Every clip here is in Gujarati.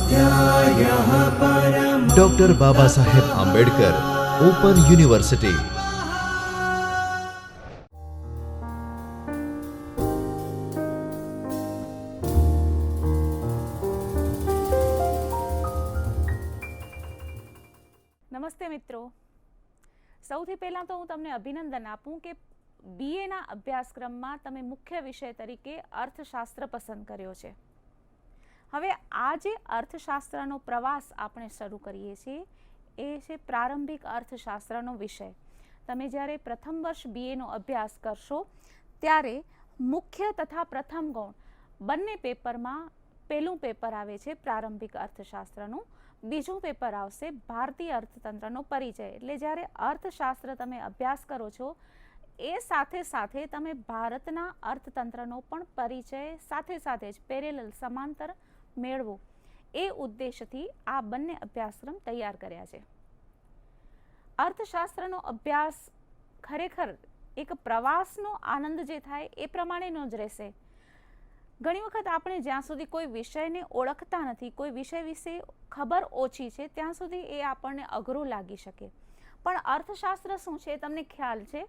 स्वाध्यायः परमः। Doctor Baba Saheb Ambedkar open university. નમસ્તે મિત્રો, સૌથી પહેલાં તો હું તમને અભિનંદન આપું કે બીએના અભ્યાસક્રમમાં તમે મુખ્ય વિષય તરીકે અર્થશાસ્ત્ર પસંદ કર્યો છે. હવે આ જે અર્થશાસ્ત્રનો પ્રવાસ આપણે શરૂ કરીએ છીએ એ છે પ્રારંભિક અર્થશાસ્ત્રનો વિષય. તમે જ્યારે પ્રથમ વર્ષ બીએનો અભ્યાસ કરશો ત્યારે મુખ્ય તથા પ્રથમ ગૌણ બંને પેપરમાં પહેલું પેપર આવે છે પ્રારંભિક અર્થશાસ્ત્રનું, બીજું પેપર આવશે ભારતીય અર્થતંત્રનો પરિચય. એટલે જ્યારે અર્થશાસ્ત્ર તમે અભ્યાસ કરો છો એ સાથે સાથે તમે ભારતના અર્થતંત્રનો પણ પરિચય સાથે સાથે જ પેરેલલ સમાંતર મેળવો એ ઉદ્દેશથી આ બંને અભ્યાસક્રમ તૈયાર કર્યા છે. અર્થશાસ્ત્રનો અભ્યાસ ખરેખર એક પ્રવાસનો આનંદ જે થાય એ પ્રમાણેનો જ રહેશે. ઘણી વખત આપણે જ્યાં સુધી કોઈ વિષયને ઓળખતા નથી, કોઈ વિષય વિશે ખબર ઓછી છે, ત્યાં સુધી એ આપણને અઘરું લાગી શકે. પણ અર્થશાસ્ત્ર શું છે તમને ખ્યાલ છે?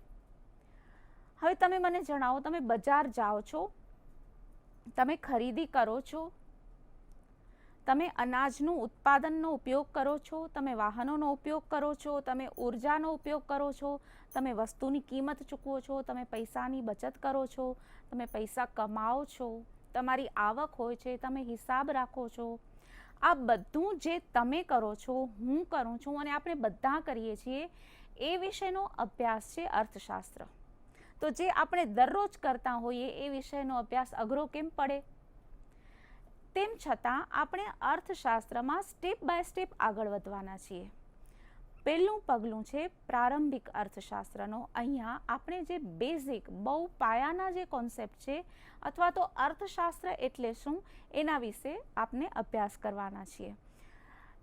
હવે તમે મને જણાવો, તમે બજાર જાઓ છો, તમે ખરીદી કરો છો, તમે અનાજનું ઉત્પાદનનો ઉપયોગ કરો છો, તમે વાહનોનો ઉપયોગ કરો છો, તમે ઉર્જાનો ઉપયોગ કરો છો, તમે વસ્તુની કિંમત ચૂકવો છો, તમે પૈસાની બચત કરો છો, તમે પૈસા કમાઓ છો, તમારી આવક હોય છે, તમે હિસાબ રાખો છો. આ બધું જે તમે કરો છો, હું કરું છું અને આપણે બધા કરીએ છીએ એ વિષયનો અભ્યાસ છે અર્થશાસ્ત્ર. તો જે આપણે દરરોજ કરતા હોઈએ એ વિષયનો અભ્યાસ અઘરો કેમ પડે? તેમ છતાં આપણે અર્થશાસ્ત્રમાં સ્ટેપ બાય સ્ટેપ આગળ વધવાના છીએ. પહેલું પગલું છે પ્રારંભિક અર્થશાસ્ત્રનો. અહીંયા આપણે જે બેઝિક બહુ પાયાના જે કોન્સેપ્ટ છે અથવા તો અર્થશાસ્ત્ર એટલે શું એના વિશે આપણે અભ્યાસ કરવાના છીએ.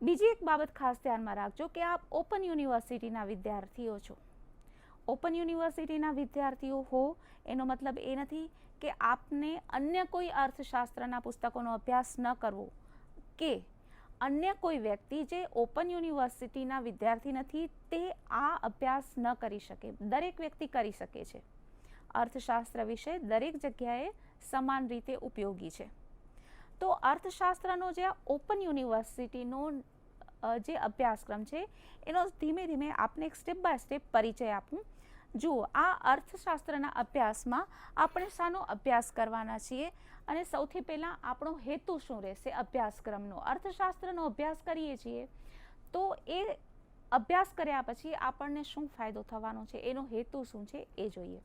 બીજી એક બાબત ખાસ ધ્યાનમાં રાખજો કે આપ ઓપન યુનિવર્સિટીના વિદ્યાર્થીઓ છો. ઓપન યુનિવર્સિટીના વિદ્યાર્થીઓ હો એનો મતલબ એ નથી કે આપને અન્ય કોઈ અર્થશાસ્ત્રના પુસ્તકોનો અભ્યાસ ન કરવો કે અન્ય કોઈ વ્યક્તિ જે ઓપન યુનિવર્સિટીના વિદ્યાર્થી નથી તે આ અભ્યાસ ન કરી શકે. દરેક વ્યક્તિ કરી શકે છે. અર્થશાસ્ત્ર વિષય દરેક જગ્યાએ સમાન રીતે ઉપયોગી છે. તો અર્થશાસ્ત્રનો જે ઓપન યુનિવર્સિટીનો જે અભ્યાસક્રમ છે એનો ધીમે ધીમે આપને એક સ્ટેપ બાય સ્ટેપ પરિચય આપું. જુઓ, આ અર્થશાસ્ત્રના અભ્યાસમાં આપણે શાનો અભ્યાસ કરવાના છીએ અને સૌથી પહેલાં આપણો હેતુ શું રહેશે અભ્યાસક્રમનો? અર્થશાસ્ત્રનો અભ્યાસ કરીએ છીએ તો એ અભ્યાસ કર્યા પછી આપણને શું ફાયદો થવાનો છે, એનો હેતુ શું છે એ જોઈએ.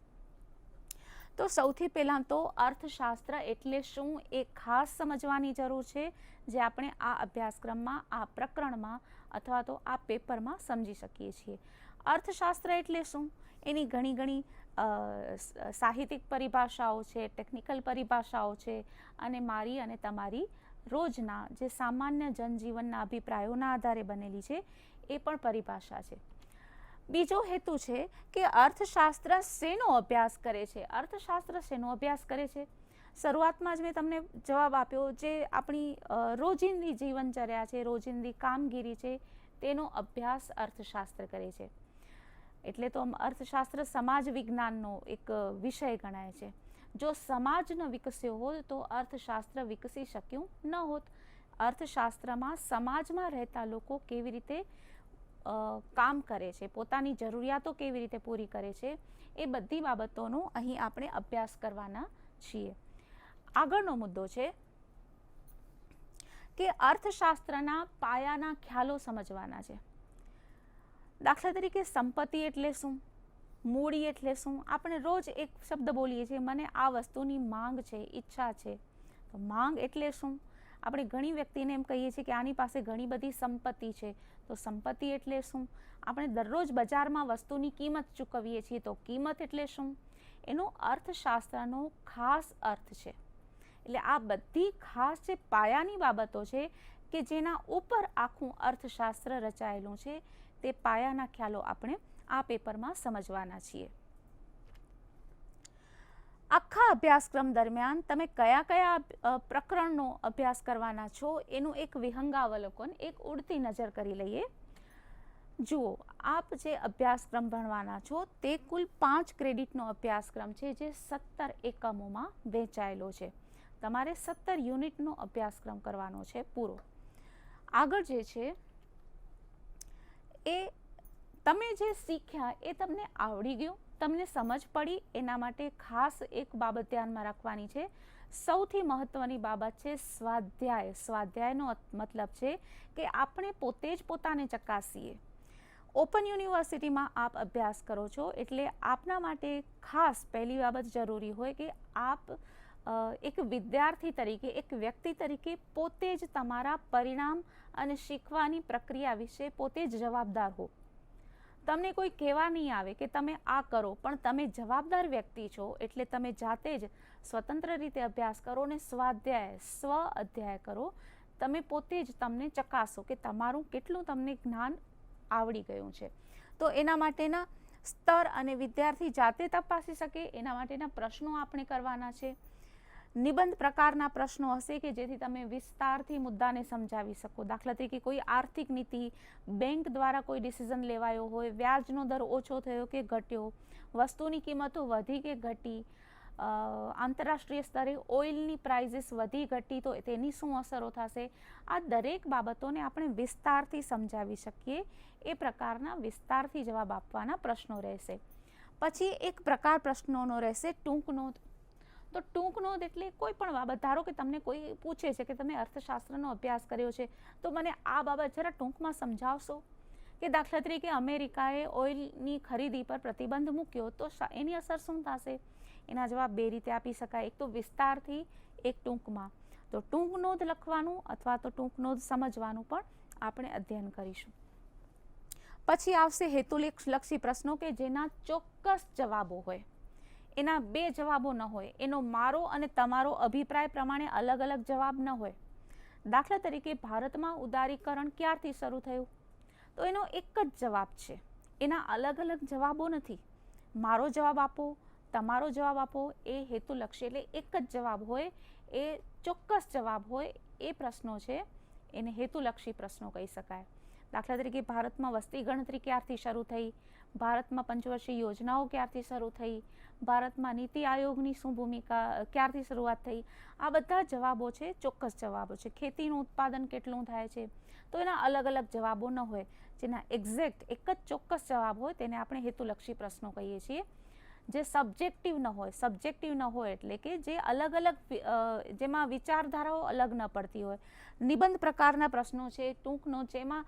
તો સૌથી પહેલાં તો અર્થશાસ્ત્ર એટલે શું એ ખાસ સમજવાની જરૂર છે, જે આપણે આ અભ્યાસક્રમમાં, આ પ્રકરણમાં અથવા તો આ પેપરમાં સમજી શકીએ છીએ. અર્થશાસ્ત્ર એટલે શું? એની ઘણી સાહિત્યિક પરિભાષાઓ છે, ટેકનિકલ પરિભાષાઓ છે અને મારી અને તમારી રોજના જે સામાન્ય જનજીવનના અભિપ્રાયોના આધારે બનેલી છે એ પણ પરિભાષા છે. બીજો હેતુ છે કે અર્થશાસ્ત્ર શેનો અભ્યાસ કરે છે? અર્થશાસ્ત્ર શેનો અભ્યાસ કરે છે? શરૂઆતમાં જ મેં તમને જવાબ આપ્યો, જે આપણી રોજિંદી જીવનચર્યા છે, રોજિંદી કામગીરી છે તેનો અભ્યાસ અર્થશાસ્ત્ર કરે છે. એટલે તો અર્થશાસ્ત્ર સમાજ વિજ્ઞાનનો એક વિષય ગણાય છે. જો સમાજ ન વિકસ્યો હોત તો અર્થશાસ્ત્ર વિકસી શક્યું ન હોત. અર્થશાસ્ત્રમાં સમાજમાં રહેતા લોકો કેવી રીતે કામ કરે છે, પોતાની જરૂરિયાતો કેવી રીતે પૂરી કરે છે, એ બધી બાબતોનો અહીં આપણે અભ્યાસ કરવાના છીએ. આગળનો મુદ્દો છે કે અર્થશાસ્ત્રના પાયાના ખ્યાલો સમજવાના છે. દાખલા તરીકે સંપત્તિ એટલે શું? મૂડી એટલે શું? આપણે રોજ એક શબ્દ બોલીએ છીએ, મને આ વસ્તુની માંગ છે, ઈચ્છા છે. તો માંગ એટલે શું? આપણે ઘણી વ્યક્તિને એમ કહીએ છીએ કે આની પાસે ઘણી બધી સંપત્તિ છે. તો સંપત્તિ એટલે શું? આપણે દરરોજ બજારમાં વસ્તુની કિંમત ચૂકવીએ છીએ. તો કિંમત એટલે શું? એનો અર્થશાસ્ત્રનો ખાસ અર્થ છે. એટલે આ બધી ખાસ જે પાયાની બાબતો છે કે જેના ઉપર આખું અર્થશાસ્ત્ર રચાયેલું છે તે પાયાના ખ્યાલો આપણે આ પેપરમાં સમજવાના છીએ. આખા અભ્યાસક્રમ દરમિયાન તમે કયા કયા પ્રકરણનો અભ્યાસ કરવાના છો એનું એક વિહંગાવલોકન, એક ઉડતી નજર કરી લઈએ. જુઓ, આપ જે અભ્યાસક્રમ ભણવાના છો તે કુલ 5 ક્રેડિટનો અભ્યાસક્રમ છે, જે 17 એકમોમાં વહેંચાયેલો છે. તમારે 17 યુનિટનો અભ્યાસક્રમ કરવાનો છે પૂરો. આગળ જે છે એ તમે જે શીખ્યા એ તમને આવડી ગયું, તમને સમજ પડી. એના માટે ખાસ એક બાબત ધ્યાનમાં રાખવાની છે. સૌથી મહત્વની બાબત છે સ્વાધ્યાય. સ્વાધ્યાયનો મતલબ છે કે આપણે પોતે જ પોતાને ચકાસીએ. ઓપન યુનિવર્સિટીમાં આપ અભ્યાસ કરો છો એટલે આપના માટે ખાસ પહેલી બાબત જરૂરી હોય કે આપ એક વિદ્યાર્થી તરીકે, એક વ્યક્તિ તરીકે પોતે જ તમારા પરિણામ અને શીખવાની પ્રક્રિયા વિશે પોતે જ જવાબદાર હો. તમને કોઈ કહેવા નહીં આવે કે તમે આ કરો, પણ તમે જવાબદાર વ્યક્તિ છો એટલે તમે જાતે જ સ્વતંત્ર રીતે અભ્યાસ કરો અને સ્વાધ્યાય, સ્વ અધ્યાય કરો. તમે પોતે જ તમને ચકાસો કે તમારું કેટલું તમને જ્ઞાન આવડી ગયું છે. તો એના માટેના સ્તર અને વિદ્યાર્થી જાતે તપાસી શકે એના માટેના પ્રશ્નો આપણે કરવાના છે. નિબંધ પ્રકારના પ્રશ્નો હશે કે જેથી તમે વિસ્તારથી મુદ્દાને સમજાવી શકો. દાખલા તરીકે કોઈ આર્થિક નીતિ, બેંક દ્વારા કોઈ ડિસિઝન લેવાયો હોય, વ્યાજનો દર ઓછો થયો કે ઘટ્યો, વસ્તુની કિંમતો વધી કે ઘટી, આંતરરાષ્ટ્રીય સ્તરે ઓઇલની પ્રાઇઝીસ વધી ઘટી તો તેની શું અસરો થશે. આ દરેક બાબતોને આપણે વિસ્તારથી સમજાવી શકીએ એ પ્રકારના વિસ્તારથી જવાબ આપવાના પ્રશ્નો રહેશે. પછી એક પ્રકાર પ્રશ્નોનો રહેશે ટૂંક નોંધ. તો ટૂંક નોંધ એટલે કોઈ પણ બાબત, ધારો કે તમને કોઈ પૂછે છે કે તમે અર્થશાસ્ત્રનો અભ્યાસ કર્યો છે તો મને આ બાબત જરા ટૂંકમાં સમજાવશો. કે દાખલા તરીકે અમેરિકાએ ઓઇલની ખરીદી પર પ્રતિબંધ મૂક્યો તો એની અસર શું થશે. એના જવાબ બે રીતે આપી શકાય, એક તો વિસ્તારથી, એક ટૂંકમાં. તો ટૂંક નોંધ લખવાનું અથવા તો ટૂંક નોંધ સમજવાનું પણ આપણે અધ્યયન કરીશું. પછી આવશે હેતુલક્ષી પ્રશ્નો કે જેના ચોક્કસ જવાબો હોય. એના બે જવાબો ન હોય, એનો મારો અને તમારો અભિપ્રાય પ્રમાણે અલગ અલગ જવાબ ન હોય. દાખલા તરીકે ભારતમાં ઉદારીકરણ ક્યારથી શરૂ થયું, તો એનો એક જ જવાબ છે, એના અલગ અલગ જવાબો નથી. મારો જવાબ આપો, તમારો જવાબ આપો એ હેતુલક્ષી, એટલે એક જ જવાબ હોય, એ ચોક્કસ જવાબ હોય. એ પ્રશ્નો છે એને હેતુલક્ષી પ્રશ્નો કહી શકાય. દાખલા તરીકે ભારતમાં વસ્તી ગણતરી ક્યારથી શરૂ થઈ, ભારતમાં પંચવર્ષીય યોજનાઓ ક્યારથી શરૂ થઈ, ભારતમાં નીતિ આયોગની શું ભૂમિકા, ક્યારથી શરૂઆત થઈ. આ બધા જવાબો છે, ચોક્કસ જવાબો છે. ખેતીનું ઉત્પાદન કેટલું થાય છે, તો એના અલગ અલગ જવાબો ન હોય. જેના એક્ઝેક્ટ એક જ ચોક્કસ જવાબ હોય તેને આપણે હેતુલક્ષી પ્રશ્નો કહીએ છીએ. જે સબ્જેક્ટિવ ન હોય, સબ્જેક્ટિવ ન હોય એટલે કે જે અલગ અલગ, જેમાં વિચારધારાઓ અલગ ન પડતી હોય. નિબંધ પ્રકારના પ્રશ્નો છે, ટૂંક નોંધ, જેમાં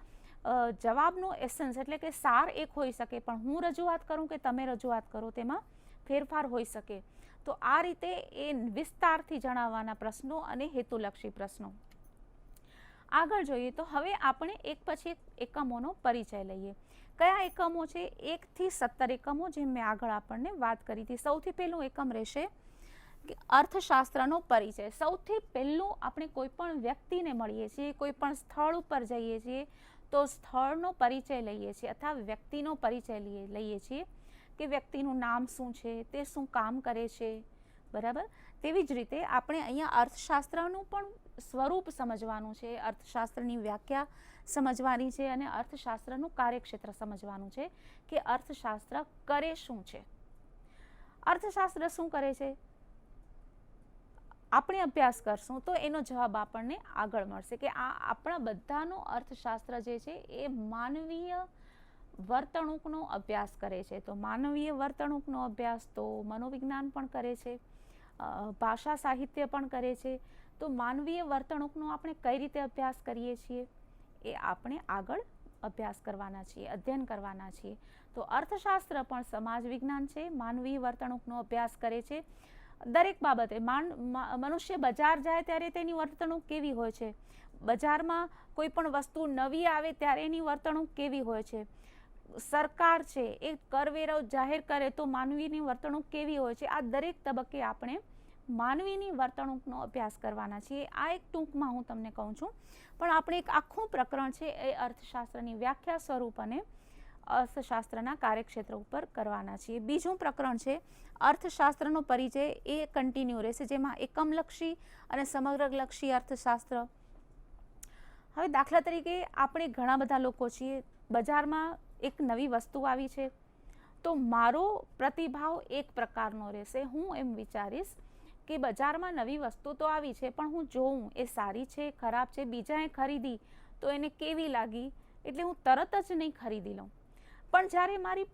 જવાબનો એસન્સ એટલે કે સાર એક હોઈ શકે, પણ હું રજૂઆત કરું કે તમે રજૂઆત કરો તેમાં ફેરફાર હોઈ શકે. તો આ રીતે એ વિસ્તારથી જણાવવાના પ્રશ્નો અને હેતુલક્ષી પ્રશ્નો. આગળ જોઈએ તો હવે આપણે એક પછી એક એકમોનો પરિચય લઈએ. કયા એકમો છે? 1 થી 17 એકમો, જેમ મેં આગળ આપણને વાત કરી હતી. સૌથી પહેલું એકમ રહેશે કે અર્થશાસ્ત્રનો પરિચય. સૌથી પહેલું આપણે કોઈ પણ વ્યક્તિને મળીએ છીએ, કોઈ પણ સ્થળ ઉપર જઈએ છીએ તો સ્થળનો પરિચય લઈએ છીએ અથવા વ્યક્તિનો પરિચય લઈએ છીએ કે વ્યક્તિનું નામ શું છે, તે શું કામ કરે છે, બરાબર. તેવી જ રીતે આપણે અહીંયા અર્થશાસ્ત્રનું પણ સ્વરૂપ સમજવાનું છે, અર્થશાસ્ત્રની વ્યાખ્યા સમજવાની છે અને અર્થશાસ્ત્રનું કાર્યક્ષેત્ર સમજવાનું છે કે અર્થશાસ્ત્ર કરે શું છે. અર્થશાસ્ત્ર શું કરે છે આપણે અભ્યાસ કરશું તો એનો જવાબ આપણને આગળ મળશે કે આ આપણા બધાનો અર્થશાસ્ત્ર જે છે એ માનવીય વર્તણૂકનો અભ્યાસ કરે છે. તો માનવીય વર્તણૂકનો અભ્યાસ તો મનોવિજ્ઞાન પણ કરે છે, ભાષા સાહિત્ય પણ કરે છે. તો માનવીય વર્તણૂકનો આપણે કઈ રીતે અભ્યાસ કરીએ છીએ એ આપણે આગળ અભ્યાસ કરવાના છીએ, અધ્યયન કરવાના છીએ. તો અર્થશાસ્ત્ર પણ સમાજ વિજ્ઞાન છે, માનવીય વર્તણૂકનો અભ્યાસ કરે છે. દરેક બાબતે મનુષ્ય બજાર જાય ત્યારે તેની વર્તણૂક કેવી હોય છે, બજારમાં કોઈ પણ વસ્તુ નવી આવે ત્યારે એની વર્તણૂક કેવી હોય છે, સરકાર છે એ કરવેરો જાહેર કરે તો માનવીની વર્તણૂક કેવી હોય છે. આ દરેક તબક્કે આપણે માનવીની વર્તણૂકનો અભ્યાસ કરવાના છીએ. આ એક ટૂંકમાં હું તમને કહું છું, પણ આપણે એક આખું પ્રકરણ છે એ અર્થશાસ્ત્રની વ્યાખ્યા, સ્વરૂપ અને અર્થશાસ્ત્રના કાર્યક્ષેત્ર ઉપર કરવાના છીએ. બીજું પ્રકરણ છે અર્થશાસ્ત્રનો પરિચય. એ કન્ટિન્યુ રહેશે, જેમાં એકમલક્ષી અને સમગ્રલક્ષી અર્થશાસ્ત્ર. હવે દાખલા તરીકે આપણે ઘણા બધા લોકો છીએ, બજારમાં એક નવી વસ્તુ આવી છે, તો મારો પ્રતિભાવ એક પ્રકારનો રહેશે. હું એમ વિચારીશ કે બજારમાં નવી વસ્તુ તો આવી છે, પણ હું જોઉં એ સારી છે, ખરાબ છે, બીજાએ ખરીદી તો એને કેવી લાગી, એટલે હું તરત જ નહીં ખરીદી લઉં. પણ જ્યારે મારી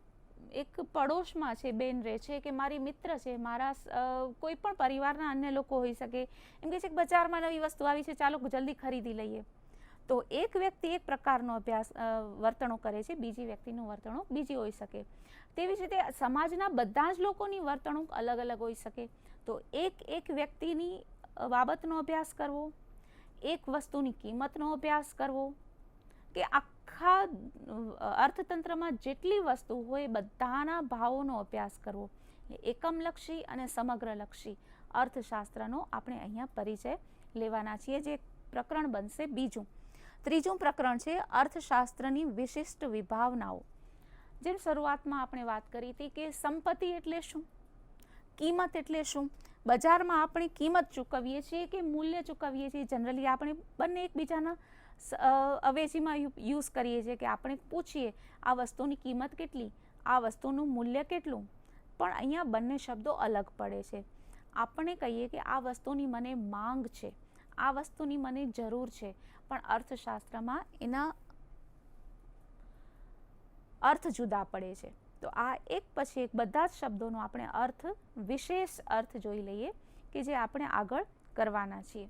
એક પડોશમાં છે, બેન રહે છે, કે મારી મિત્ર છે, મારા કોઈ પણ પરિવારના અન્ય લોકો હોઈ શકે, એમ કહે છે કે બજારમાં નવી વસ્તુ આવી છે, ચાલો જલ્દી ખરીદી લઈએ, તો એક વ્યક્તિ એક પ્રકારનો વર્તણૂક કરે છે, બીજી વ્યક્તિનું વર્તણૂક બીજી હોઈ શકે. તેવી જ રીતે સમાજના બધા જ લોકોની વર્તણૂક અલગ અલગ હોઈ શકે. તો એક વ્યક્તિની બાબતનો અભ્યાસ કરવો, એક વસ્તુની કિંમતનો અભ્યાસ કરવો, કે આખા અર્થતંત્રમાં જેટલી વસ્તુ હોય બધાના ભાવોનો અભ્યાસ કરવો. એકમલક્ષી અને સમગ્રલક્ષી અર્થશાસ્ત્રનો આપણે અહીંયા પરિચય લેવાના છીએ, જે પ્રકરણ બનશે બીજું. ત્રીજું પ્રકરણ છે અર્થશાસ્ત્રની વિશિષ્ટ વિભાવનાઓ. જેમ શરૂઆતમાં આપણે વાત કરી હતી કે સંપત્તિ એટલે શું, કિંમત એટલે શું. બજારમાં આપણે કિંમત ચૂકવીએ છીએ કે મૂલ્ય ચૂકવીએ છીએ. જનરલી આપણે બંને એકબીજાના અવેજીમાં યુઝ કરીએ છીએ, કે આપણે પૂછીએ આ વસ્તુની કિંમત કેટલી, આ વસ્તુનું મૂલ્ય કેટલું. પણ અહીંયા બંને શબ્દો અલગ પડે છે. આપણે કહીએ કે આ વસ્તુની મને માંગ છે, આ વસ્તુની મને જરૂર છે, પણ અર્થશાસ્ત્રમાં એના અર્થ જુદા પડે છે. તો આ એક પછી એક બધા જ શબ્દોનો આપણે અર્થ, વિશેષ અર્થ જોઈ લઈએ, કે જે આપણે આગળ કરવાના છીએ.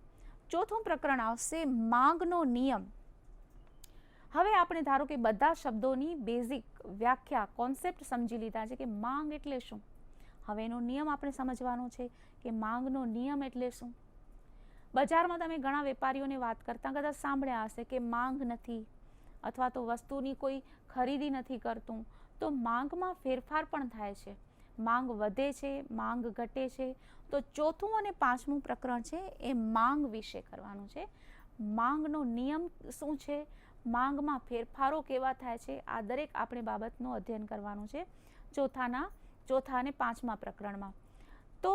ચોથું પ્રકરણ આવશે માંગનો નિયમ. હવે આપણે ધારો કે બધા શબ્દોની બેઝિક વ્યાખ્યા, કોન્સેપ્ટ સમજી લીધા છે કે માંગ એટલે શું. હવે એનો નિયમ આપણે સમજવાનો છે કે માંગનો નિયમ એટલે શું. બજારમાં તમે ઘણા વેપારીઓને વાત કરતા કદાચ સાંભળ્યા હશે કે માંગ નથી, અથવા તો વસ્તુની કોઈ ખરીદી નથી કરતું. તો માંગમાં ફેરફાર પણ થાય છે, માંગ વધે છે, માંગ ઘટે છે. તો ચોથું અને પાંચમું પ્રકરણ છે એ માંગ વિશે કરવાનું છે. માંગનો નિયમ શું છે, માંગમાં ફેરફારો કેવા થાય છે, આ દરેક આપણે બાબતનું અધ્યયન કરવાનું છે ચોથા અને પાંચમા પ્રકરણમાં. તો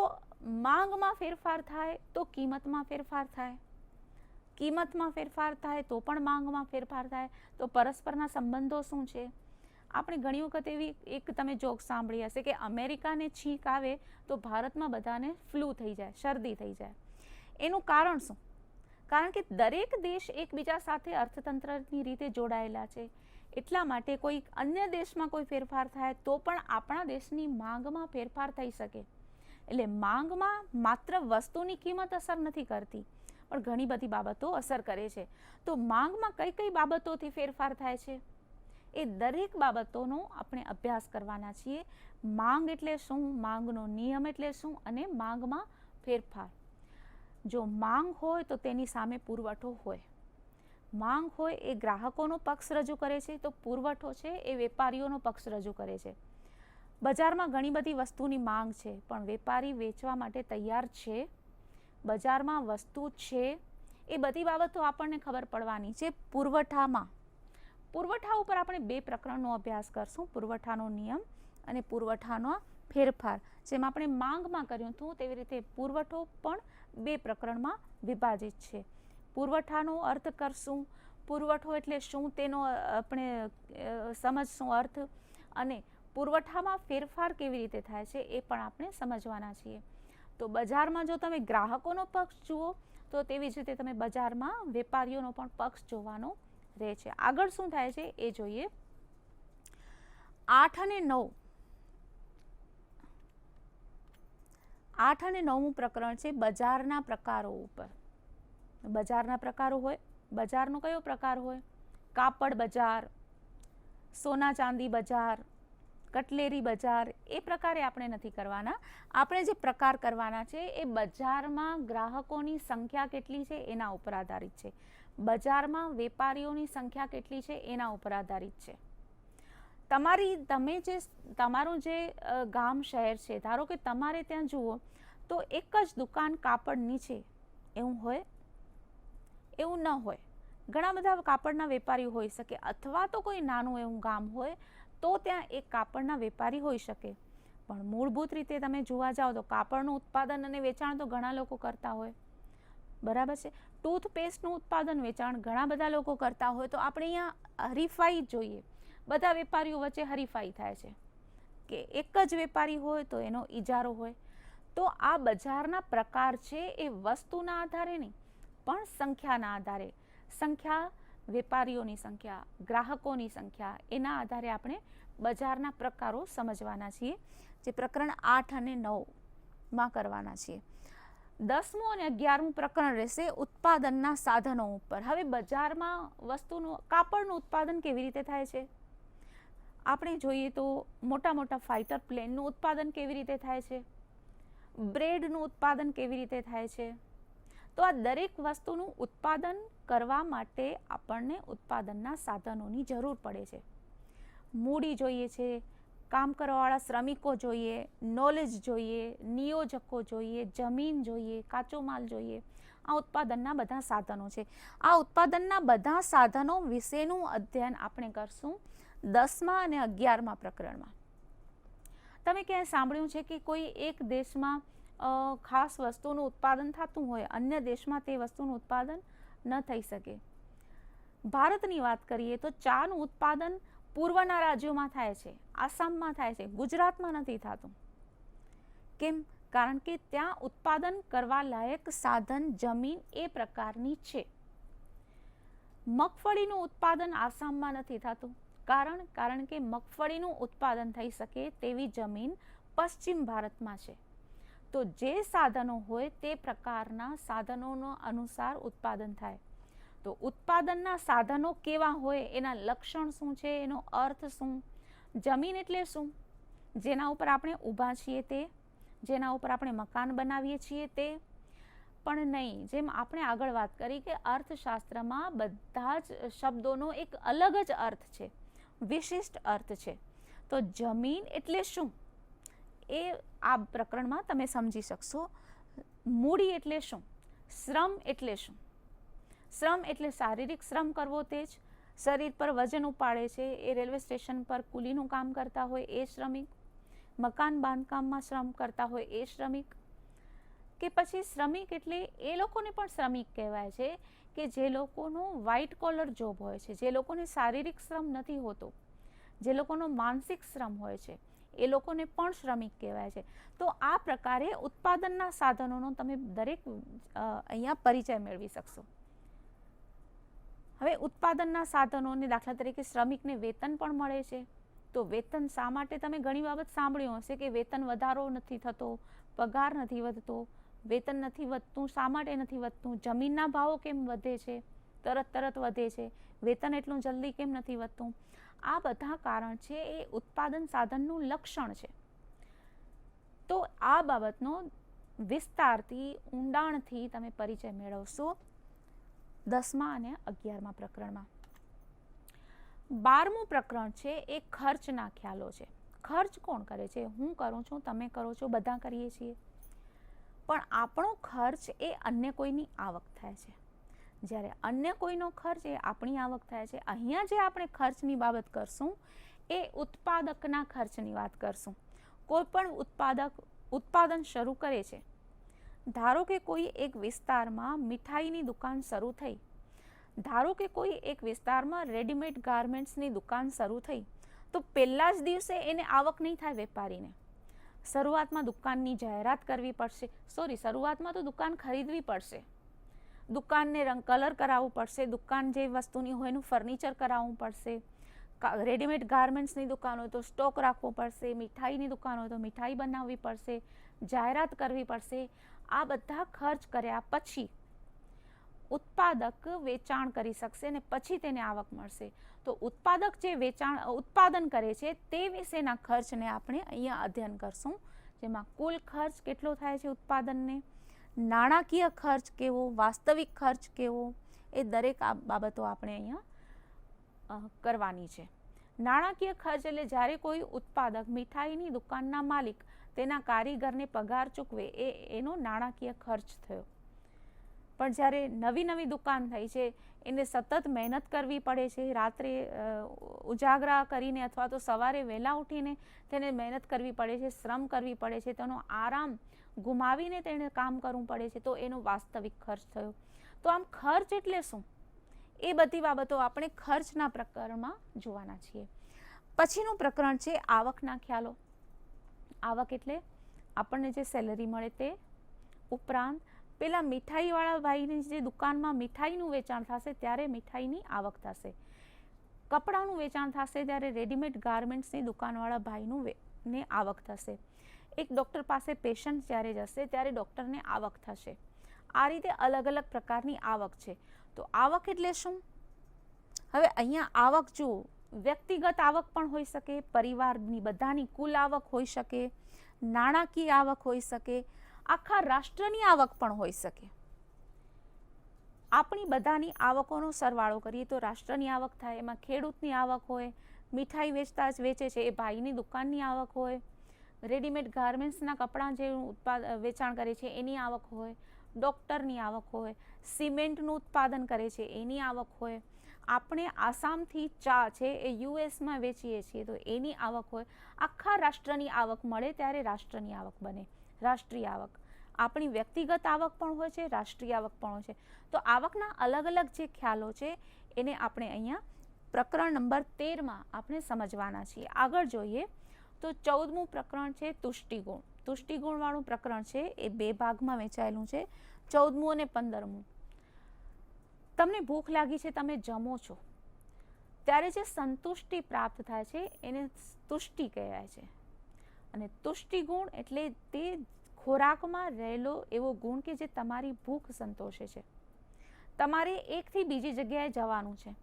માંગમાં ફેરફાર થાય તો કિંમતમાં ફેરફાર થાય, કિંમતમાં ફેરફાર થાય તો પણ માંગમાં ફેરફાર થાય. તો પરસ્પરના સંબંધો શું છે. આપણે ઘણી વખત એવી એક તમે જોક સાંભળી હશે કે અમેરિકાને છીંક આવે તો ભારતમાં બધાને ફ્લૂ થઈ જાય, શરદી થઈ જાય. એનું કારણ શું? કારણ કે દરેક દેશ એકબીજા સાથે અર્થતંત્રની રીતે જોડાયેલા છે. એટલા માટે કોઈ અન્ય દેશમાં કોઈ ફેરફાર થાય તો પણ આપણા દેશની માંગમાં ફેરફાર થઈ શકે. એટલે માંગમાં માત્ર વસ્તુની કિંમત અસર નથી કરતી, પણ ઘણી બધી બાબતો અસર કરે છે. તો માંગમાં કઈ કઈ બાબતોથી ફેરફાર થાય છે એ દરેક બાબતોનો આપણે અભ્યાસ કરવાના છીએ. માંગ એટલે શું, માંગનો નિયમ એટલે શું, અને માંગમાં ફેરફાર. જો માંગ હોય તો તેની સામે પુરવઠો હોય. માંગ હોય એ ગ્રાહકોનો પક્ષ રજૂ કરે છે, તો પુરવઠો છે એ વેપારીઓનો પક્ષ રજૂ કરે છે. બજારમાં ઘણી બધી વસ્તુની માંગ છે, પણ વેપારી વેચવા માટે તૈયાર છે. બજારમાં વસ્તુ છે, એ બધી બાબતો આપણને ખબર પડવાની છે. પુરવઠા ઉપર આપણે બે પ્રકરણનો અભ્યાસ કરશું, પુરવઠાનો નિયમ અને પુરવઠાનો ફેરફાર. જેમ આપણે માંગમાં કર્યું હતું તેવી રીતે પુરવઠો પણ બે પ્રકરણમાં વિભાજિત છે. પુરવઠાનો અર્થ કરશું, પુરવઠો એટલે શું તેનો આપણે સમજશું અર્થ, અને પુરવઠામાં ફેરફાર કેવી રીતે થાય છે એ પણ આપણે સમજવાના છીએ. તો બજારમાં જો તમે ગ્રાહકોનો પક્ષ જુઓ તો તેવી જ રીતે તમે બજારમાં વેપારીઓનો પણ પક્ષ જોવાનો રહે છે. આગળ શું થાય છે એ જોઈએ. 8 અને 9મું પ્રકરણ છે બજારના પ્રકારો ઉપર. બજારના પ્રકારો હોય, બજારનો કયો પ્રકાર હોય, કાપડ બજાર, સોના ચાંદી બજાર, કટલેરી બજાર, એ પ્રકારે આપણે નથી કરવાના. આપણે જે પ્રકાર કરવાના છે એ બજારમાં ગ્રાહકોની સંખ્યા કેટલી છે એના ઉપર આધારિત છે, બજારમાં વેપારીઓની સંખ્યા કેટલી છે એના ઉપર આધારિત છે. તમારું જે ગામ શહેર છે, ધારો કે તમારે ત્યાં જુઓ તો એક જ દુકાન કાપડની છે, એવું હોય? એવું ન હોય. ઘણા બધા કાપડના વેપારીઓ હોઈ શકે, અથવા તો કોઈ નાનું એવું ગામ હોય તો ત્યાં એક કાપડના વેપારી હોઈ શકે. પણ મૂળભૂત રીતે તમે જોવા જાઓ તો કાપડનું ઉત્પાદન અને વેચાણ તો ઘણા લોકો કરતા હોય, બરાબર છે. ટૂથપેસ્ટનું ઉત્પાદન વેચાણ ઘણા બધા લોકો કરતા હોય, તો આપણે અહીંયા હરીફાઈ જોઈએ. બધા વેપારીઓ વચ્ચે હરીફાઈ થાય છે કે એક જ વેપારી હોય તો એનો ઇજારો હોય. તો આ બજારના પ્રકાર છે એ વસ્તુના આધારે નહીં પણ સંખ્યાના આધારે, સંખ્યા, વેપારીઓની સંખ્યા, ગ્રાહકોની સંખ્યા, એના આધારે આપણે બજારના પ્રકારો સમજવાના છીએ, જે પ્રકરણ 8 અને 9માં કરવાના છીએ. 10મું અને 11મું પ્રકરણ રહેશે ઉત્પાદનના સાધનો ઉપર. હવે બજારમાં વસ્તુનું, કાપડનું ઉત્પાદન કેવી રીતે થાય છે? આપણે જોઈએ તો મોટા મોટા ફાઇટર પ્લેનનું ઉત્પાદન કેવી રીતે થાય છે, બ્રેડનું ઉત્પાદન કેવી રીતે થાય છે. તો આ દરેક વસ્તુનું ઉત્પાદન કરવા માટે આપણને ઉત્પાદનના સાધનોની જરૂર પડે છે. મૂડી જોઈએ છે, કામ કરવાવાળા શ્રમિકો જોઈએ, નોલેજ જોઈએ, નિયોજકો જોઈએ, જમીન જોઈએ, કાચો માલ જોઈએ. આ ઉત્પાદનના બધા સાધનો છે. આ ઉત્પાદનના બધા સાધનો વિશેનું અધ્યયન આપણે કરશું 10મા અને 11મા પ્રકરણમાં. તમે ક્યાંય સાંભળ્યું છે કે કોઈ એક દેશમાં ખાસ વસ્તુનું ઉત્પાદન થતું હોય, અન્ય દેશમાં તે વસ્તુનું ઉત્પાદન ન થઈ શકે? ભારતની વાત કરીએ તો ચાનું ઉત્પાદન પૂર્વના રાજ્યોમાં થાય છે, આસામમાં થાય છે, ગુજરાતમાં નથી થતું. કેમ? કારણ કે ત્યાં ઉત્પાદન કરવા લાયક સાધન, જમીન એ પ્રકારની છે. મગફળીનું ઉત્પાદન આસામમાં નથી થતું. કારણ કે મગફળીનું ઉત્પાદન થઈ શકે તેવી જમીન પશ્ચિમ ભારતમાં છે. તો જે સાધનો હોય તે પ્રકારના સાધનોનો અનુસાર ઉત્પાદન થાય. તો ઉત્પાદનના સાધનો કેવા હોય, એના લક્ષણ શું છે, એનો અર્થ શું? જમીન એટલે શું? જેના ઉપર આપણે ઊભા છીએ તે, જેના ઉપર આપણે મકાન બનાવીએ છીએ તે, પણ નહીં. જેમ આપણે આગળ વાત કરી કે અર્થશાસ્ત્રમાં બધા જ શબ્દોનો એક અલગ જ અર્થ છે, વિશિષ્ટ અર્થ છે. તો જમીન એટલે શું એ આ પ્રકરણમાં તમે સમજી શકશો. મૂડી એટલે શું? શ્રમ એટલે શું? શ્રમ એટલે શારીરિક શ્રમ કરવો, તે જ શરીર પર વજન ઉપાડે છે, એ રેલવે સ્ટેશન પર કુલીનું કામ કરતા હોય એ શ્રમિક, મકાન બાંધકામમાં શ્રમ કરતા હોય એ શ્રમિક. કે પછી શ્રમિક એટલે એ લોકોને પણ શ્રમિક કહેવાય છે કે જે લોકોનો વ્હાઇટ કોલર જોબ હોય છે, જે લોકોને શારીરિક શ્રમ નથી હોતો, જે લોકોનો માનસિક શ્રમ હોય છે, એ લોકોને પણ શ્રમિક કહેવાય છે. તો આ પ્રકારે ઉત્પાદનના સાધનોનો તમે દરેક અહીંયા પરિચય મેળવી શકશો. હવે ઉત્પાદનના સાધનોને દાખલા તરીકે શ્રમિકને વેતન પણ મળે છે. તો વેતન શા માટે? તમે ઘણી બાબત સાંભળ્યું હશે કે વેતન વધારો નથી થતો, પગાર નથી વધતો, વેતન નથી વધતું. શા માટે નથી વધતું? જમીનના ભાવો કેમ વધે છે, તરત વધે છે, વેતન એટલું જલ્દી કેમ નથી વધતું? આ બધા કારણ છે એ ઉત્પાદન સાધનનું લક્ષણ છે. તો આ બાબતનો વિસ્તારથી, ઊંડાણથી તમે પરિચય મેળવશો 10મા અને 11મા પ્રકરણમાં. 12મું પ્રકરણ છે એ ખર્ચના ખ્યાલો છે. ખર્ચ કોણ કરે છે? હું કરું છું, તમે કરો છો, બધા કરીએ છીએ. પણ આપણો ખર્ચ એ અન્ય કોઈની આવક થાય છે, જ્યારે અન્ય કોઈનો ખર્ચ એ આપણી આવક થાય છે. અહીંયા જે આપણે ખર્ચની બાબત કરશું એ ઉત્પાદકના ખર્ચની વાત કરશું. કોઈ પણ ઉત્પાદન શરૂ કરે છે. ધારો કે કોઈ એક વિસ્તારમાં મીઠાઈની દુકાન શરૂ થઈ, ધારો કે કોઈ એક વિસ્તારમાં રેડીમેડ ગાર્મેન્ટ્સની દુકાન શરૂ થઈ, તો પહેલા જ દિવસે એને આવક નહીં થાય વેપારીને. શરૂઆતમાં દુકાનની જાહેરાત કરવી પડશે, શરૂઆતમાં તો દુકાન ખરીદવી પડશે, દુકાનને કલર કરાવવું પડશે, દુકાન જે વસ્તુની હોય એનું ફર્નિચર કરાવવું પડશે, રેડીમેડ ગાર્મેન્ટ્સની દુકાન હોય તો સ્ટોક રાખવો પડશે, મીઠાઈની દુકાન હોય તો મીઠાઈ બનાવવી પડશે, જાહેરાત કરવી પડશે. આ બધા ખર્ચ કર્યા પછી ઉત્પાદક વેચાણ કરી શકશે અને પછી તેને આવક મળશે. તો ઉત્પાદક જે ઉત્પાદન કરે છે તે વિશેના ખર્ચને આપણે અહીંયા અધ્યયન કરશું, જેમાં કુલ ખર્ચ કેટલો થાય છે ઉત્પાદનને, નાણાકીય ખર્ચ કેવો, વાસ્તવિક ખર્ચ કેવો, એ દરેક આ બાબતો આપણે અહીંયા કરવાની છે. નાણાકીય ખર્ચ એટલે જ્યારે કોઈ ઉત્પાદક, મીઠાઈની દુકાનના માલિક તેના કારીગરને પગાર ચૂકવે, એનો નાણાકીય ખર્ચ થયો. પણ જ્યારે નવી નવી દુકાન થઈ છે એને સતત મહેનત કરવી પડે છે, રાત્રે ઉજાગરા કરીને અથવા તો સવારે વહેલા ઉઠીને તેને મહેનત કરવી પડે છે, શ્રમ કરવી પડે છે, તેનો આરામ ગુમાવીને તેને કામ કરવું પડે છે, તો એનો વાસ્તવિક ખર્ચ થયો. તો આમ ખર્ચ એટલે શું, એ બધી બાબતો આપણે ખર્ચના પ્રકરણમાં જોવાના છીએ. પછીનું પ્રકરણ છે આવકના ખ્યાલો. આવક એટલે આપણને જે સેલરી મળે તે ઉપરાંત પેલા મીઠાઈવાળા ભાઈની જે દુકાનમાં મીઠાઈનું વેચાણ થશે ત્યારે મીઠાઈની આવક થશે, કપડાનું વેચાણ થશે ત્યારે રેડીમેડ ગાર્મેન્ટ્સની દુકાનવાળા ભાઈનું ને આવક થશે, એક ડૉક્ટર પાસે પેશન્ટ જ્યારે જશે ત્યારે ડૉક્ટરને આવક થશે. આ રીતે અલગ અલગ પ્રકારની આવક છે. તો આવક એટલે શું? હવે અહીંયા આવક જુઓ, વ્યક્તિગત આવક પણ હોઈ શકે, પરિવારની બધાની કુલ આવક હોઈ શકે, નાણાકીય આવક હોઈ શકે, આખા રાષ્ટ્રની આવક પણ હોઈ શકે. આપણી બધાની આવકોનો સરવાળો કરીએ તો રાષ્ટ્રની આવક થાય. એમાં ખેડૂતની આવક હોય, મીઠાઈ વેચતા જ વેચે છે એ ભાઈની દુકાનની આવક હોય, રેડીમેડ ગાર્મેન્ટ્સના કપડાં જે વેચાણ કરે છે એની આવક હોય, ડૉક્ટરની આવક હોય, સિમેન્ટનું ઉત્પાદન કરે છે એની આવક હોય, આપણે આસામથી ચા છે એ યુએસમાં વેચીએ છીએ તો એની આવક હોય. આખા રાષ્ટ્રની આવક મળે ત્યારે રાષ્ટ્રની આવક બને, રાષ્ટ્રીય આવક. આપણી વ્યક્તિગત આવક પણ હોય છે, રાષ્ટ્રીય આવક પણ હોય છે. તો આવકના અલગ અલગ જે ખ્યાલો છે એને આપણે અહીંયા પ્રકરણ નંબર 13માં આપણે સમજવાના છીએ. આગળ જોઈએ તો 14મું પ્રકરણ છે તુષ્ટિગુણ. તુષ્ટિગુણવાળું પ્રકરણ છે એ 2 ભાગમાં વહેંચાયેલું છે, 14મું અને 15મું. તમને ભૂખ લાગી છે, તમે જમો છો ત્યારે જે સંતુષ્ટિ પ્રાપ્ત થાય છે એને તુષ્ટિ કહેવાય છે. અને તુષ્ટિગુણ એટલે તે ખોરાકમાં રહેલો એવો ગુણ કે જે તમારી ભૂખ સંતોષે છે. તમારે એકથી બીજી જગ્યાએ જવાનું છે,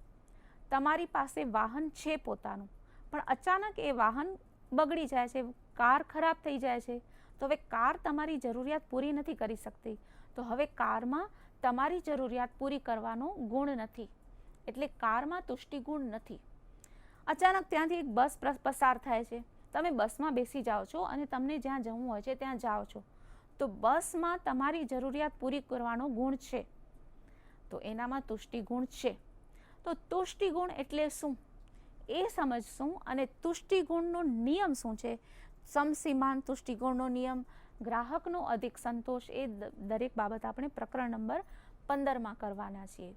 તમારી પાસે વાહન છે પોતાનું, પણ અચાનક એ વાહન બગડી જાય છે, કાર ખરાબ થઈ જાય છે, તો હવે કાર તમારી જરૂરિયાત પૂરી નથી કરી શકતી. તો હવે કારમાં તમારી જરૂરિયાત પૂરી કરવાનો ગુણ નથી, એટલે કારમાં તુષ્ટિગુણ નથી. અચાનક ત્યાંથી એક બસ પસાર થાય છે, તમે બસમાં બેસી જાઓ છો અને તમને જ્યાં જવું હોય છે ત્યાં જાઓ છો, તો બસમાં તમારી જરૂરિયાત પૂરી કરવાનો ગુણ છે, તો એનામાં તુષ્ટિગુણ છે. તો તુષ્ટિગુણ એટલે શું એ સમજશું, અને તુષ્ટિગુણનો નિયમ શું છે, સમસીમાંત તુષ્ટિગુણનો નિયમ, ગ્રાહકનો અધિક સંતોષ, એ દરેક બાબત આપણે પ્રકરણ નંબર 15માં કરવાના છીએ.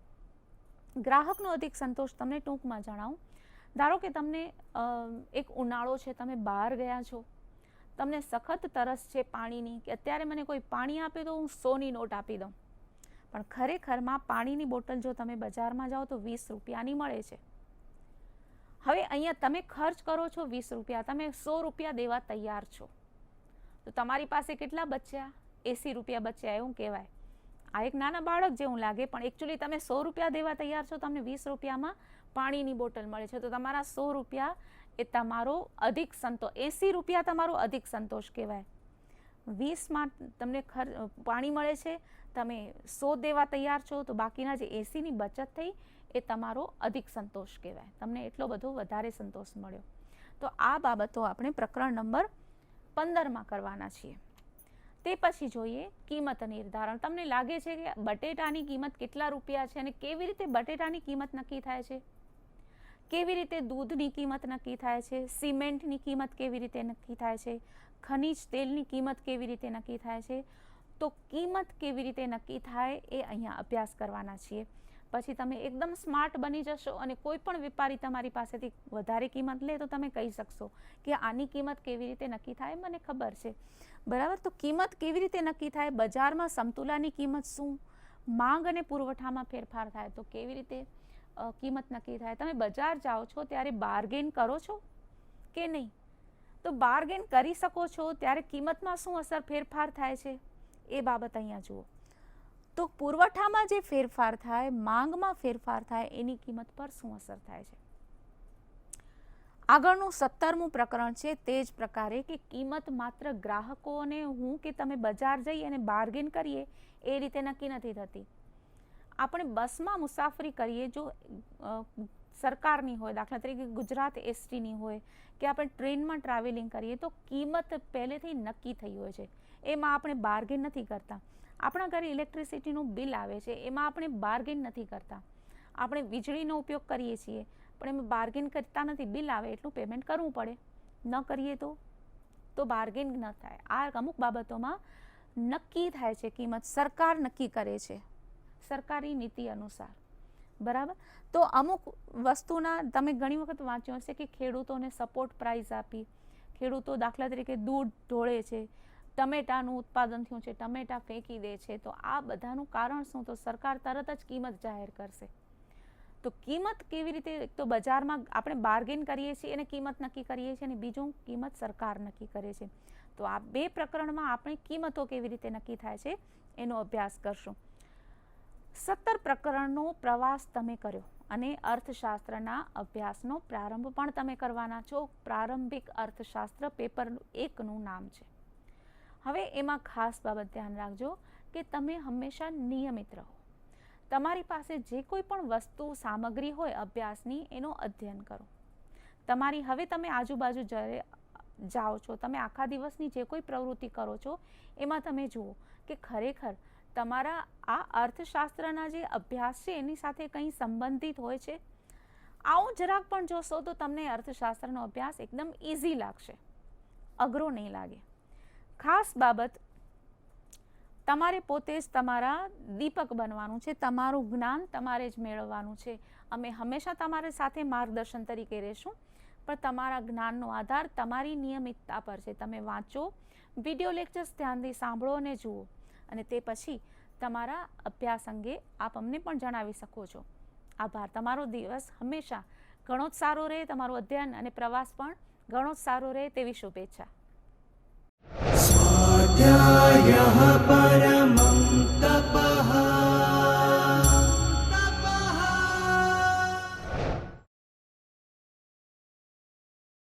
ગ્રાહકનો અધિક સંતોષ તમને ટૂંકમાં જણાવું. ધારો કે તમને એક ઉનાળો છે, તમે બહાર ગયા છો, તમને સખત તરસ છે પાણીની, કે અત્યારે મને કોઈ પાણી આપે તો હું 100ની નોટ આપી દઉં, પણ ખરેખરમાં પાણીની બોટલ જો તમે બજારમાં જાઓ તો 20 રૂપિયાની મળે છે. હવે અહીંયા તમે ખર્ચ કરો છો 20 રૂપિયા, તમે 100 રૂપિયા દેવા તૈયાર છો, તો તમારી પાસે કેટલા બચ્યા? 80 રૂપિયા બચ્યા એવું કહેવાય. આ એક નાના બાળક જેવું લાગે, પણ એકચ્યુઅલી તમે 100 રૂપિયા દેવા તૈયાર છો, તમને 20 રૂપિયામાં પાણીની બોટલ મળે છે, તો તમારા 100 રૂપિયા એ તમારો અધિક સંતોષ, 80 રૂપિયા તમારો અધિક સંતોષ કહેવાય. 20માં તમને પાણી મળે છે, તમે 100 દેવા તૈયાર છો, તો બાકીના જે 80ની બચત થઈ એ તમારો અધિક સંતોષ કહેવાય. તમને એટલો બધો વધારે સંતોષ મળ્યો. તો આ બાબતો આપણે પ્રકરણ નંબર 15માં કરવાના છીએ. તે પછી જોઈએ કિંમત નિર્ધારણ. તમને લાગે છે કે બટેટાની કિંમત કેટલા રૂપિયા છે અને કેવી રીતે બટેટાની કિંમત નક્કી થાય છે, કેવી રીતે દૂધની કિંમત નક્કી થાય છે, સિમેન્ટની કિંમત કેવી રીતે નક્કી થાય છે, ખનિજ તેલની કિંમત કેવી રીતે નક્કી થાય છે. તો કિંમત કેવી રીતે નક્કી થાય એ અહીંયા અભ્યાસ કરવાના છીએ. પછી તમે એકદમ સ્માર્ટ બની જશો અને કોઈ પણ વેપારી તમારી પાસેથી વધારે કિંમત લે તો તમે કહી શકશો કે આની કિંમત કેવી રીતે નક્કી થાય, મને ખબર છે, બરાબર. તો કિંમત કેવી રીતે નક્કી થાય, બજારમાં સમતુલાની કિંમત શું, માંગ અને પુરવઠામાં ફેરફાર થાય તો કેવી રીતે કિંમત નક્કી થાય. તમે બજાર જાઓ છો ત્યારે બાર્ગેન કરો છો કે નહીં, તો બાર્ગેન કરી શકો છો ત્યારે કિંમતમાં શું અસર ફેરફાર થાય છે એ બાબત અહીંયા જુઓ. તો પુરવઠામાં જે ફેરફાર થાય, માંગમાં ફેરફાર થાય, એની કિંમત પર શું અસર થાય છે. આગળનું 17મું પ્રકરણ છે તે જ પ્રકારે કે કિંમત માત્ર ગ્રાહકોને હું કે તમે બજાર જઈ અને બાર્ગેન કરીએ એ રીતે નક્કી નથી થતી. આપણે બસમાં મુસાફરી કરીએ, જો સરકારની હોય, દાખલા તરીકે ગુજરાત એસટીની હોય, કે આપણે ટ્રેનમાં ટ્રાવેલિંગ કરીએ તો કિંમત પહેલેથી નક્કી થઈ હોય છે, એમાં આપણે બાર્ગેન નથી કરતા. આપણા ઘરે ઇલેક્ટ્રિસિટીનું બિલ આવે છે, એમાં આપણે બાર્ગેન નથી કરતા. આપણે વીજળીનો ઉપયોગ કરીએ છીએ પણ એમાં બાર્ગેન કરતા નથી. બિલ આવે એટલું પેમેન્ટ કરવું પડે, ન કરીએ તો બાર્ગેન ન થાય. આ અમુક બાબતોમાં નક્કી થાય છે કિંમત, સરકાર નક્કી કરે છે સરકારી નીતિ અનુસાર, બરાબર. તો અમુક વસ્તુના તમે ઘણી વખત વાંચ્યું હશે કે ખેડૂતોને સપોર્ટ પ્રાઇસ આપી, ખેડૂતો દાખલા તરીકે દૂધ ઢોળે છે, ટમેટાનું ઉત્પાદન થયું છે, ટમેટા ફેંકી દે છે, તો આ બધાનું કારણ શું? તો સરકાર તરત જ કિંમત જાહેર કરશે. તો કિંમત કેવી રીતે? એક તો બજારમાં આપણે બાર્ગેન કરીએ છીએ અને કિંમત નક્કી કરીએ છીએ, અને બીજું કિંમત સરકાર નક્કી કરે છે. તો આ બે પ્રકરણમાં આપણે કિંમતો કેવી રીતે નક્કી થાય છે એનો અભ્યાસ કરશું. 17 પ્રકરણનો પ્રવાસ તમે કર્યો અને અર્થશાસ્ત્રના અભ્યાસનો પ્રારંભ પણ તમે કરવાના છો. પ્રારંભિક અર્થશાસ્ત્ર પેપર 1નું નામ છે. હવે એમાં ખાસ બાબત ધ્યાન રાખજો કે તમે હંમેશા નિયમિત રહો. તમારી પાસે જે કોઈ પણ વસ્તુ સામગ્રી હોય અભ્યાસની, એનો અધ્યયન કરો. તમારી હવે તમે આજુબાજુ જ્યારે જાઓ છો, તમે આખા દિવસની જે કોઈ પ્રવૃત્તિ કરો છો એમાં તમે જુઓ કે ખરેખર તમારા આ અર્થશાસ્ત્રના જે અભ્યાસ છે એની સાથે કંઈ સંબંધિત હોય છે. આવું જરાક પણ જોશો તો તમને અર્થશાસ્ત્રનો અભ્યાસ એકદમ ઇઝી લાગશે, અઘરો નહીં લાગે. ખાસ બાબત, તમારે પોતે જ તમારા દીપક બનવાનું છે. તમારું જ્ઞાન તમારે જ મેળવવાનું છે. અમે હંમેશા તમારી સાથે માર્ગદર્શન તરીકે રહેશું, પણ તમારા જ્ઞાનનો આધાર તમારી નિયમિતતા પર છે. તમે વાંચો, વિડીયો લેક્ચર્સ ધ્યાનથી સાંભળો અને જુઓ, અને તે પછી તમારા અભ્યાસ અંગે આપ અમને પણ જણાવી શકો છો. આભાર. તમારો દિવસ હંમેશા ઘણો જ સારો રહે, તમારું અધ્યયન અને પ્રવાસ પણ ઘણો જ સારો રહે તેવી શુભેચ્છા. स्वाध्यायः परमः